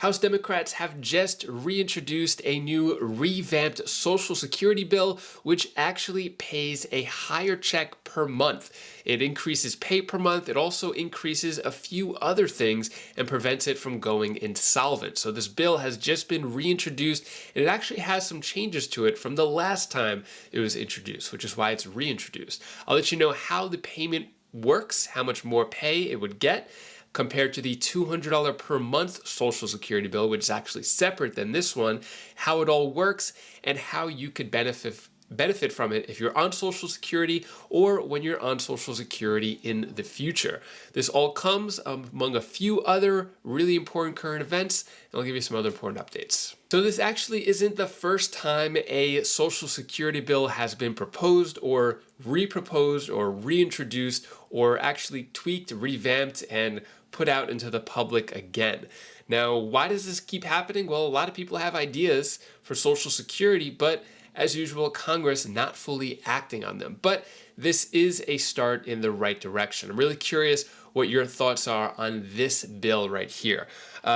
House Democrats have just reintroduced a new revamped Social Security bill, which actually pays a higher check per month. It increases pay per month. It also increases a few other things and prevents it from going insolvent. So this bill has just been reintroduced, and it actually has some changes to it from the last time it was introduced, which is why it's reintroduced. I'll let you know how the payment works, how much more pay it would get, compared to the $200 per month Social Security bill, which is actually separate than this one, how it all works, and how you could benefit from it if you're on Social Security or when you're on Social Security in the future. This all comes among a few other really important current events, and I'll give you some other important updates. So this actually isn't the first time a Social Security bill has been proposed or reproposed or reintroduced or actually tweaked, revamped, and put out into the public again. Now, why does this keep happening? Well, a lot of people have ideas for Social Security, but as usual, Congress not fully acting on them. But this is a start in the right direction. I'm really curious what your thoughts are on this bill right here.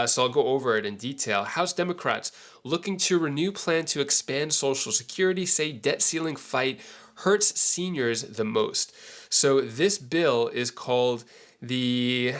So I'll go over it in detail. House Democrats looking to renew plan to expand Social Security, say debt ceiling fight hurts seniors the most. So this bill is called the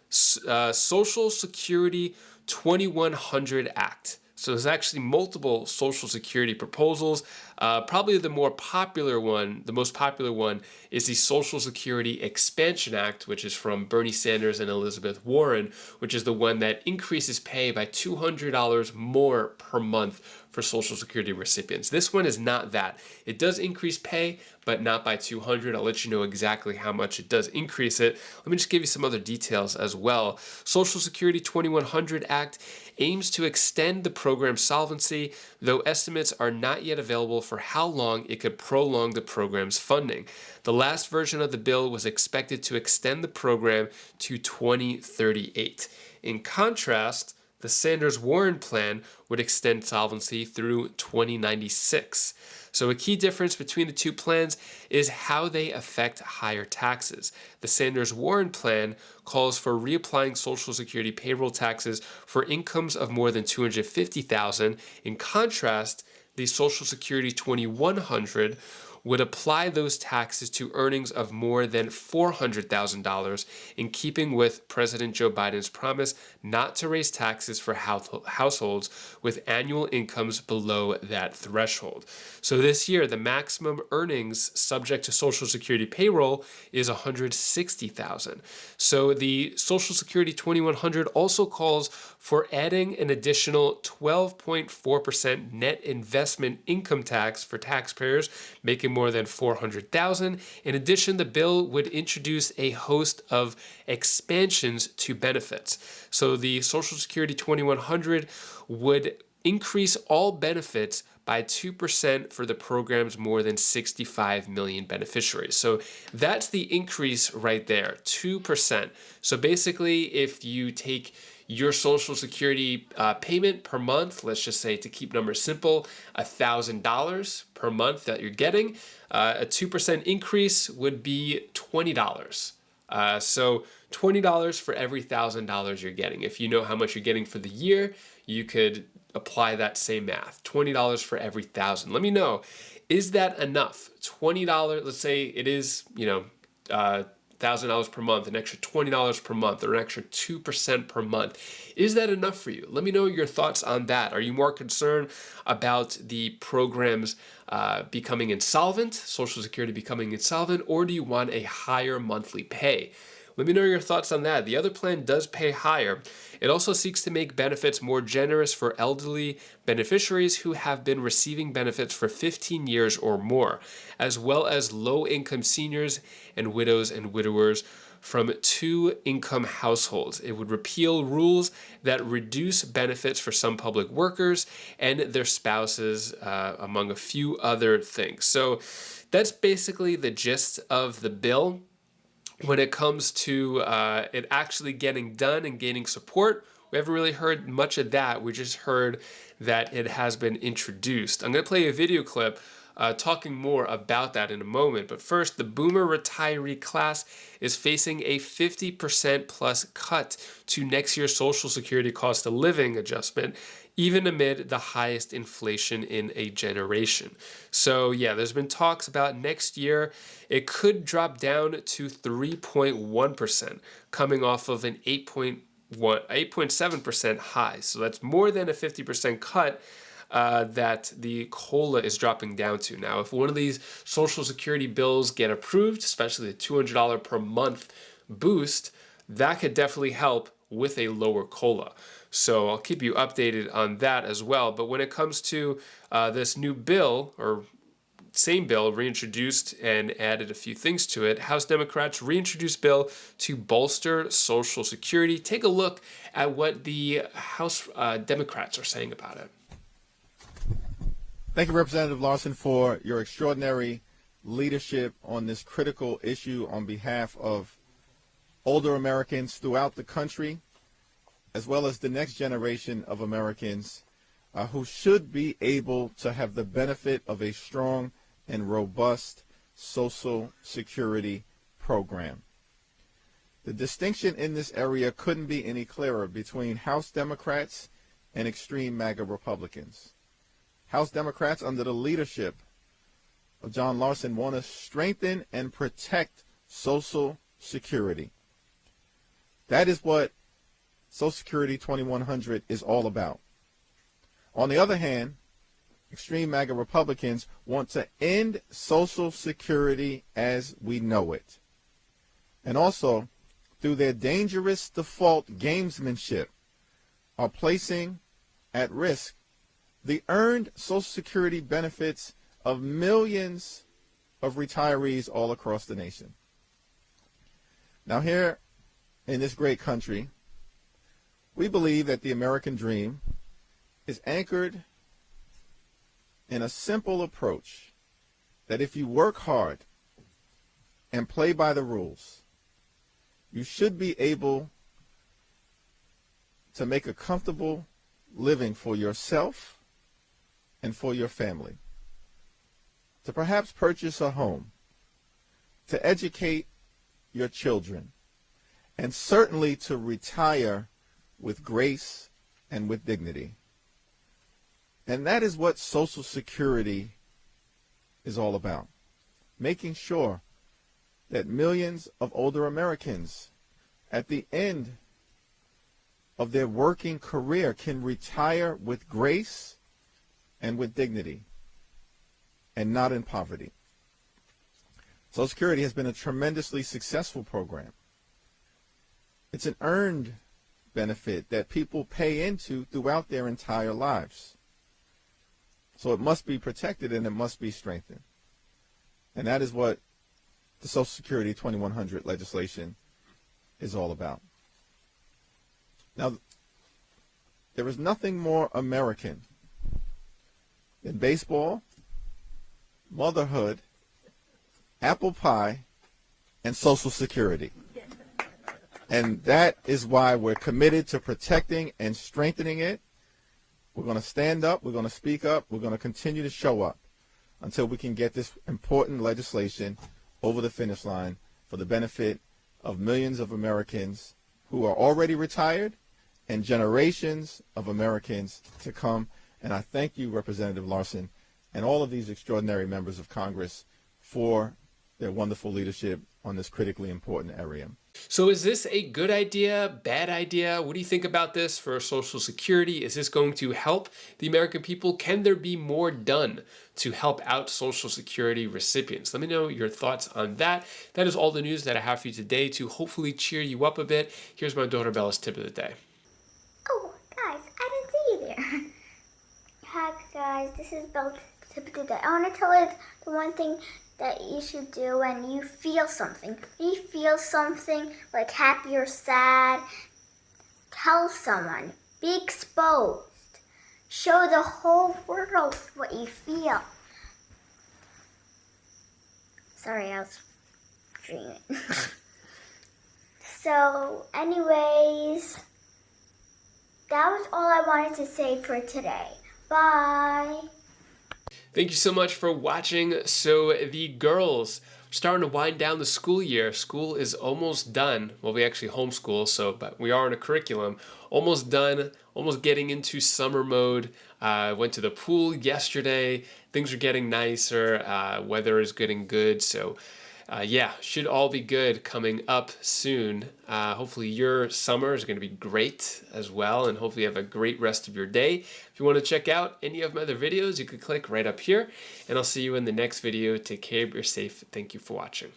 Social Security 2100 Act. So there's actually multiple Social Security proposals. Probably the most popular one is the Social Security Expansion Act, which is from Bernie Sanders and Elizabeth Warren, which is the one that increases pay by $200 more per month for Social Security recipients. This one is not that. It does increase pay, but not by $200. I'll let you know exactly how much it does increase it. Let me just give you some other details as well. Social Security 2100 Act aims to extend the program's solvency, though estimates are not yet available for how long it could prolong the program's funding. The last version of the bill was expected to extend the program to 2038. In contrast, the Sanders-Warren plan would extend solvency through 2096. So a key difference between the two plans is how they affect higher taxes. The Sanders-Warren plan calls for reapplying Social Security payroll taxes for incomes of more than $250,000. In contrast, the Social Security 2100 would apply those taxes to earnings of more than $400,000, in keeping with President Joe Biden's promise not to raise taxes for households with annual incomes below that threshold. So this year, the maximum earnings subject to Social Security payroll is $160,000. So the Social Security 2100 also calls for adding an additional 12.4% net investment income tax for taxpayers making more than $400,000. In addition, the bill would introduce a host of expansions to benefits. So the Social Security 2100 would increase all benefits by 2% for the program's more than 65 million beneficiaries. So that's the increase right there, 2%. So basically, if you take your Social Security payment per month, let's just say, to keep numbers simple, $1,000 per month that you're getting, a 2% increase would be $20. So $20 for every $1,000 you're getting. If you know how much you're getting for the year, you could apply that same math. $20 for every 1,000. Let me know, is that enough? $20, let's say it is, $1,000 per month, an extra $20 per month, or an extra 2% per month. Is that enough for you? Let me know your thoughts on that. Are you more concerned about the programs becoming insolvent, Social Security becoming insolvent, or do you want a higher monthly pay? Let me know your thoughts on that. The other plan does pay higher. It also seeks to make benefits more generous for elderly beneficiaries who have been receiving benefits for 15 years or more, as well as low-income seniors and widows and widowers from two-income households. It would repeal rules that reduce benefits for some public workers and their spouses, among a few other things. So that's basically the gist of the bill. When it comes to it actually getting done and gaining support, we haven't really heard much of that. We just heard that it has been introduced. I'm going to play a video clip talking more about that in a moment. But first, the boomer retiree class is facing a 50% plus cut to next year's Social Security cost of living adjustment, even amid the highest inflation in a generation. So yeah, there's been talks about next year it could drop down to 3.1%, coming off of an 8.7% high. So that's more than a 50% cut that the COLA is dropping down to. Now, if one of these Social Security bills get approved, especially the $200 per month boost, that could definitely help with a lower COLA. So I'll keep you updated on that as well. But when it comes to this new bill, or same bill reintroduced and added a few things to it, House Democrats reintroduced bill to bolster Social Security. Take a look at what the House Democrats are saying about it. Thank you, Representative Larson, for your extraordinary leadership on this critical issue on behalf of older Americans throughout the country, as well as the next generation of Americans who should be able to have the benefit of a strong and robust Social Security program. The distinction in this area couldn't be any clearer between House Democrats and extreme MAGA Republicans. House Democrats, under the leadership of John Larson, want to strengthen and protect Social Security. That is what Social Security 2100 is all about. On the other hand, extreme MAGA Republicans want to end Social Security as we know it. And also, through their dangerous default gamesmanship, are placing at risk the earned Social Security benefits of millions of retirees all across the nation. Now, here in this great country, we believe that the American dream is anchored in a simple approach that if you work hard and play by the rules, you should be able to make a comfortable living for yourself and for your family, to perhaps purchase a home, to educate your children, and certainly to retire with grace and with dignity. And that is what Social Security is all about, making sure that millions of older Americans at the end of their working career can retire with grace and with dignity, and not in poverty. Social Security has been a tremendously successful program. It's an earned benefit that people pay into throughout their entire lives. So it must be protected and it must be strengthened. And that is what the Social Security 2100 legislation is all about. Now, there is nothing more American than baseball, motherhood, apple pie, and Social Security. And that is why we're committed to protecting and strengthening it. We're going to stand up, we're going to speak up, we're going to continue to show up until we can get this important legislation over the finish line for the benefit of millions of Americans who are already retired and generations of Americans to come. And I thank you, Representative Larson, and all of these extraordinary members of Congress for their wonderful leadership on this critically important area. So is this a good idea, bad idea? What do you think about this for Social Security? Is this going to help the American people? Can there be more done to help out Social Security recipients? Let me know your thoughts on that. That is all the news that I have for you today to hopefully cheer you up a bit. Here's my daughter Bella's tip of the day. Oh, guys, I didn't see you there. Hi, guys, this is Bella's tip of the day. I want to tell you the one thing that you should do when you feel something. When you feel something like happy or sad, tell someone. Be exposed. Show the whole world what you feel. Sorry, I was dreaming. So, anyways, that was all I wanted to say for today. Bye. Thank you so much for watching. So the girls are starting to wind down the school year. School is almost done. Well, we actually homeschool, but we are in a curriculum. Almost done, almost getting into summer mode. Went to the pool yesterday. Things are getting nicer. Weather is getting good. So yeah, should all be good coming up soon. Hopefully your summer is going to be great as well, and hopefully you have a great rest of your day. If you want to check out any of my other videos, you could click right up here, and I'll see you in the next video. Take care, be safe. Thank you for watching.